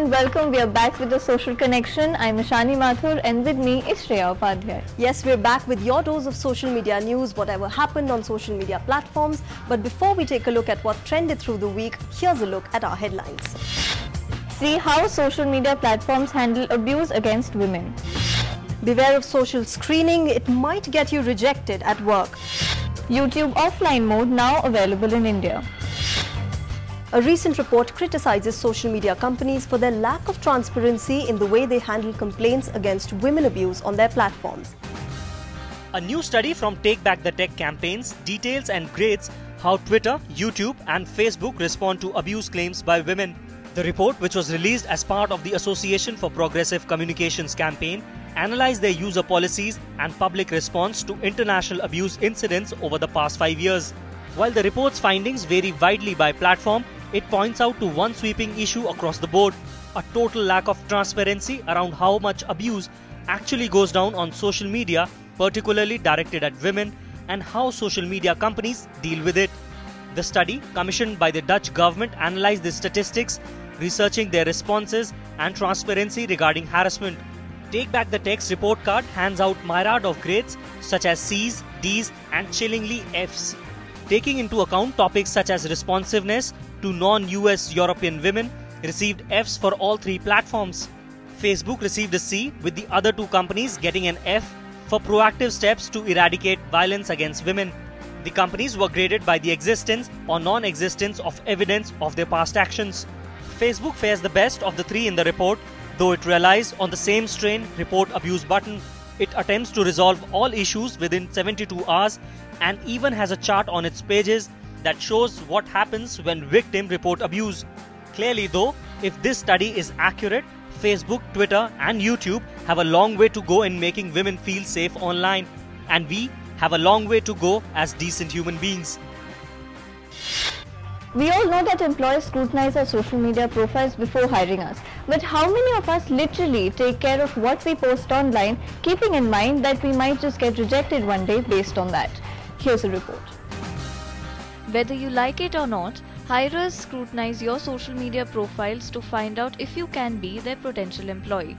everyone, welcome. We are back with the Social Connection. I'm Eshani Mathur and with me is Shreya Upadhyaya. Yes, we're back with your dose of social media news, whatever happened on social media platforms. But before we take a look at what trended through the week, here's a look at our headlines. See how social media platforms handle abuse against women. Beware of social screening, it might get you rejected at work. YouTube offline mode now available in India. A recent report criticizes social media companies for their lack of transparency in the way they handle complaints against women abuse on their platforms. A new study from Take Back the Tech campaigns details and grades how Twitter, YouTube and Facebook respond to abuse claims by women. The report, which was released as part of the Association for Progressive Communications campaign, analyzed their user policies and public response to international abuse incidents over the past 5 years. While the report's findings vary widely by platform, it points out to one sweeping issue across the board: a total lack of transparency around how much abuse actually goes down on social media, particularly directed at women, and how social media companies deal with it. The study, commissioned by the Dutch government, analyzed the statistics, researching their responses and transparency regarding harassment. Take Back the Tech's report card hands out myriad of grades such as C's, D's and chillingly F's. Taking into account topics such as responsiveness to non-US European women, received F's for all three platforms. Facebook received a C, with the other two companies getting an F for proactive steps to eradicate violence against women. The companies were graded by the existence or non-existence of evidence of their past actions. Facebook fares the best of the three in the report, though it relies on the same strain report abuse button. It attempts to resolve all issues within 72 hours and even has a chart on its pages that shows what happens when victims report abuse. Clearly though, if this study is accurate, Facebook, Twitter and YouTube have a long way to go in making women feel safe online, and we have a long way to go as decent human beings. We all know that employers scrutinize our social media profiles before hiring us. But how many of us literally take care of what we post online, keeping in mind that we might just get rejected one day based on that? Here's a report. Whether you like it or not, hirers scrutinize your social media profiles to find out if you can be their potential employee.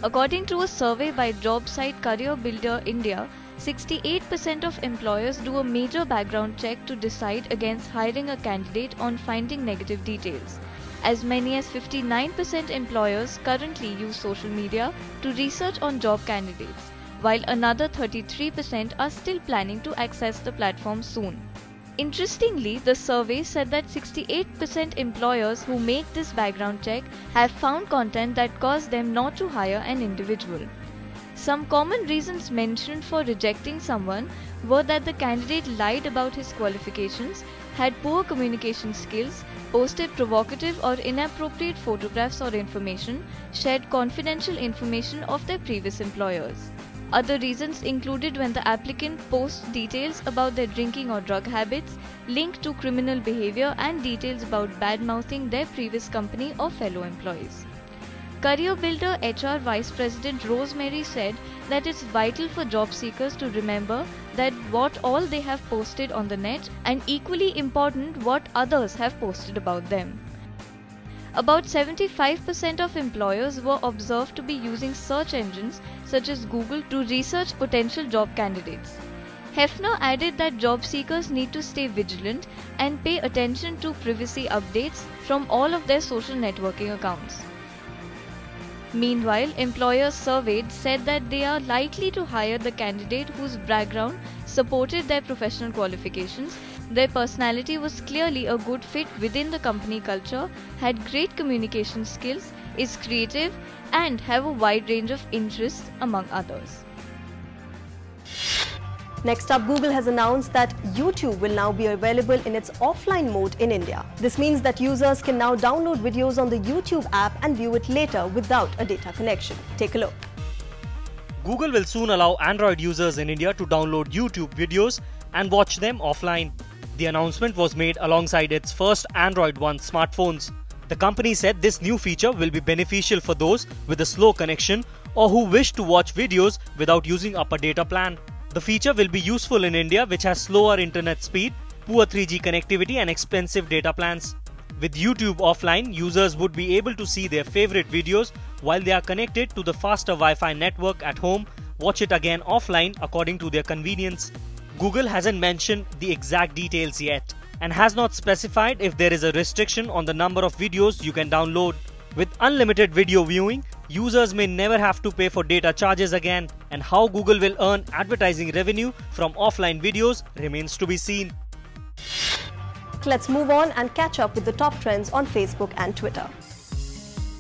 According to a survey by job site Career Builder India, 68% of employers do a major background check to decide against hiring a candidate on finding negative details. As many as 59% employers currently use social media to research on job candidates, while another 33% are still planning to access the platform soon. Interestingly, the survey said that 68% employers who make this background check have found content that caused them not to hire an individual. Some common reasons mentioned for rejecting someone were that the candidate lied about his qualifications, had poor communication skills, posted provocative or inappropriate photographs or information, shared confidential information of their previous employers. Other reasons included when the applicant posts details about their drinking or drug habits, linked to criminal behavior and details about bad-mouthing their previous company or fellow employees. Career Builder HR Vice President Rosemary said that it's vital for job seekers to remember that what all they have posted on the net, and equally important what others have posted about them. About 75% of employers were observed to be using search engines such as Google to research potential job candidates. Hefner added that job seekers need to stay vigilant and pay attention to privacy updates from all of their social networking accounts. Meanwhile, employers surveyed said that they are likely to hire the candidate whose background supported their professional qualifications, their personality was clearly a good fit within the company culture, had great communication skills, is creative, and have a wide range of interests, among others. Next up, Google has announced that YouTube will now be available in its offline mode in India. This means that users can now download videos on the YouTube app and view it later without a data connection. Take a look. Google will soon allow Android users in India to download YouTube videos and watch them offline. The announcement was made alongside its first Android One smartphones. The company said this new feature will be beneficial for those with a slow connection or who wish to watch videos without using up a data plan. The feature will be useful in India, which has slower internet speed, poor 3G connectivity and expensive data plans. With YouTube offline, users would be able to see their favorite videos while they are connected to the faster Wi-Fi network at home, watch it again offline according to their convenience. Google hasn't mentioned the exact details yet and has not specified if there is a restriction on the number of videos you can download. With unlimited video viewing, users may never have to pay for data charges again, and how Google will earn advertising revenue from offline videos remains to be seen. Let's move on and catch up with the top trends on Facebook and Twitter.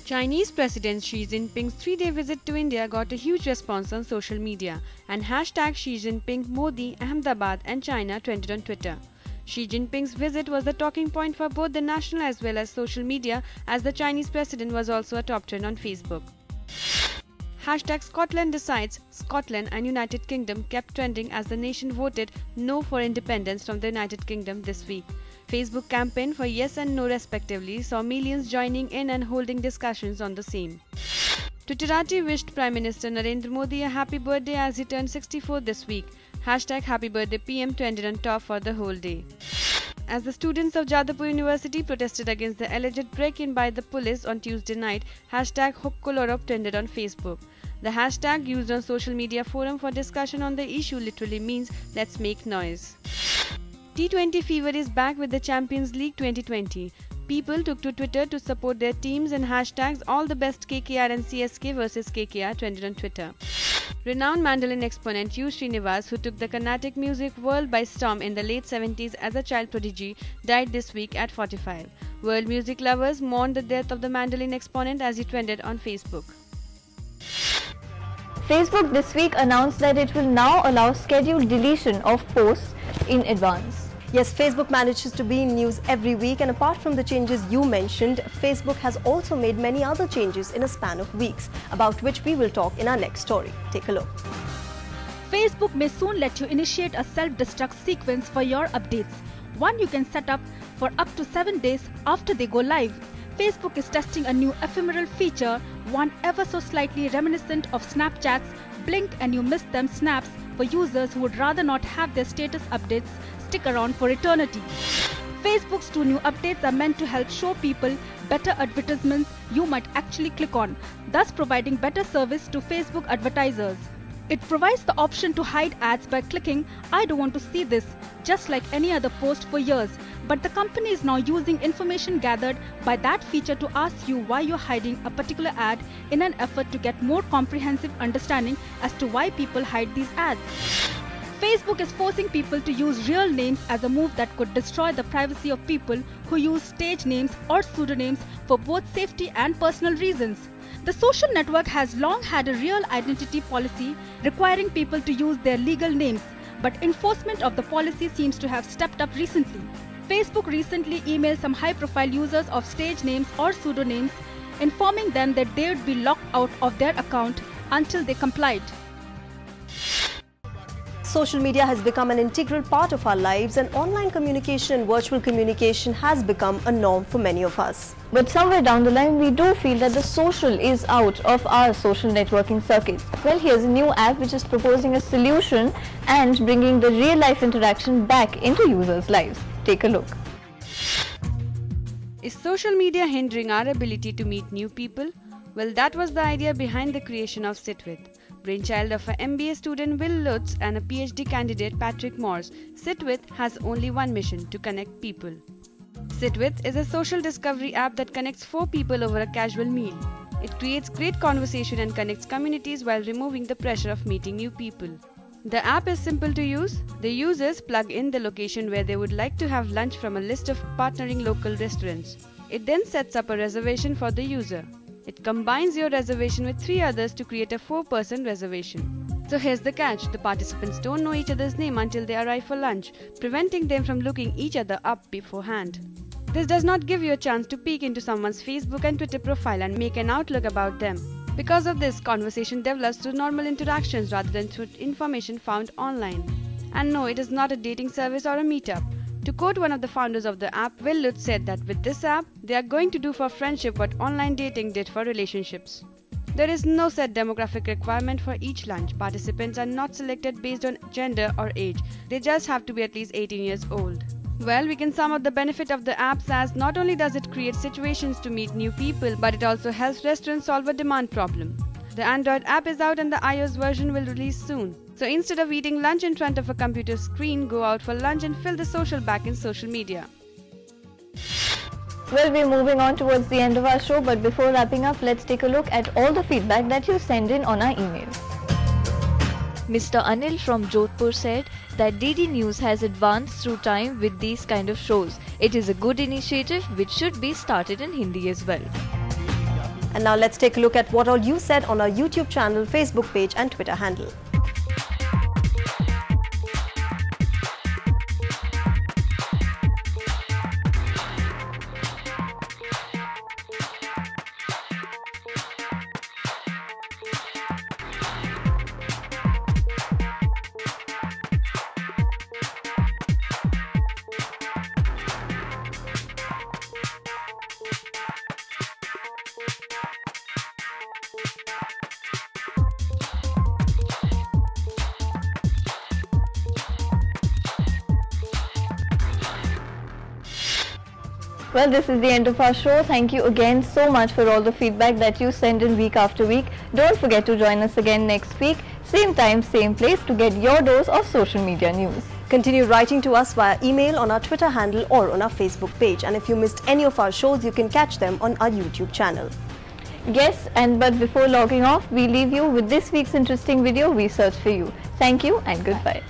Chinese President Xi Jinping's 3-day visit to India got a huge response on social media, and hashtag Xi Jinping Modi Ahmedabad and China trended on Twitter. Xi Jinping's visit was the talking point for both the national as well as social media, as the Chinese president was also a top trend on Facebook. Hashtag Scotland decides, Scotland and United Kingdom kept trending as the nation voted no for independence from the United Kingdom this week. Facebook campaign for yes and no respectively saw millions joining in and holding discussions on the same. Twitterati wished Prime Minister Narendra Modi a happy birthday as he turned 64 this week. Hashtag Happy Birthday PM trended on top for the whole day. As the students of Jadavpur University protested against the alleged break-in by the police on Tuesday night, hashtag Hukkolorop trended on Facebook. The hashtag used on social media forum for discussion on the issue literally means let's make noise. T20 fever is back with the Champions League 2020. People took to Twitter to support their teams and hashtags all the best KKR and CSK versus KKR trended on Twitter. Renowned mandolin exponent U. Srinivas, who took the Carnatic music world by storm in the late 70s as a child prodigy, died this week at 45. World music lovers mourned the death of the mandolin exponent as he trended on Facebook. Facebook this week announced that it will now allow scheduled deletion of posts in advance. Yes, Facebook manages to be in news every week, and apart from the changes you mentioned, Facebook has also made many other changes in a span of weeks, about which we will talk in our next story. Take a look. Facebook may soon let you initiate a self-destruct sequence for your updates, one you can set up for up to 7 days after they go live. Facebook is testing a new ephemeral feature, one ever so slightly reminiscent of Snapchat's blink and you miss them snaps for users who would rather not have their status updates stick around for eternity. Facebook's 2 new updates are meant to help show people better advertisements you might actually click on, thus providing better service to Facebook advertisers. It provides the option to hide ads by clicking I don't want to see this, just like any other post for years. But the company is now using information gathered by that feature to ask you why you're hiding a particular ad in an effort to get more comprehensive understanding as to why people hide these ads. Facebook is forcing people to use real names as a move that could destroy the privacy of people who use stage names or pseudonyms for both safety and personal reasons. The social network has long had a real identity policy requiring people to use their legal names, but enforcement of the policy seems to have stepped up recently. Facebook recently emailed some high-profile users of stage names or pseudonyms, informing them that they would be locked out of their account until they complied. Social media has become an integral part of our lives, and online communication and virtual communication has become a norm for many of us. But somewhere down the line, we do feel that the social is out of our social networking circuits. Well, here's a new app which is proposing a solution and bringing the real-life interaction back into users' lives. Take a look. Is social media hindering our ability to meet new people? Well, that was the idea behind the creation of SitWith. Brainchild of an MBA student Will Lutz and a PhD candidate Patrick Morse, SitWith has only one mission: to connect people. SitWith is a social discovery app that connects 4 people over a casual meal. It creates great conversation and connects communities while removing the pressure of meeting new people. The app is simple to use. The users plug in the location where they would like to have lunch from a list of partnering local restaurants. It then sets up a reservation for the user. It combines your reservation with 3 others to create a 4-person reservation. So here's the catch: the participants don't know each other's name until they arrive for lunch, preventing them from looking each other up beforehand. This does not give you a chance to peek into someone's Facebook and Twitter profile and make an outlook about them. Because of this, conversation develops through normal interactions rather than through information found online. And no, it is not a dating service or a meetup. To quote one of the founders of the app, Will Lutz said that with this app, they are going to do for friendship what online dating did for relationships. There is no set demographic requirement for each lunch. Participants are not selected based on gender or age. They just have to be at least 18 years old. Well, we can sum up the benefit of the apps as not only does it create situations to meet new people, but it also helps restaurants solve a demand problem. The Android app is out and the iOS version will release soon. So instead of eating lunch in front of a computer screen, go out for lunch and fill the social back in social media. Well, we're moving on towards the end of our show, but before wrapping up, let's take a look at all the feedback that you send in on our email. Mr. Anil from Jodhpur said that DD News has advanced through time with these kind of shows. It is a good initiative which should be started in Hindi as well. And now let's take a look at what all you said on our YouTube channel, Facebook page and Twitter handle. Well, this is the end of our show. Thank you again so much for all the feedback that you send in week after week. Don't forget to join us again next week, same time, same place, to get your dose of social media news. Continue writing to us via email on our Twitter handle or on our Facebook page. And if you missed any of our shows, you can catch them on our YouTube channel. Yes, but before logging off, we leave you with this week's interesting video we searched for you. Thank you and goodbye.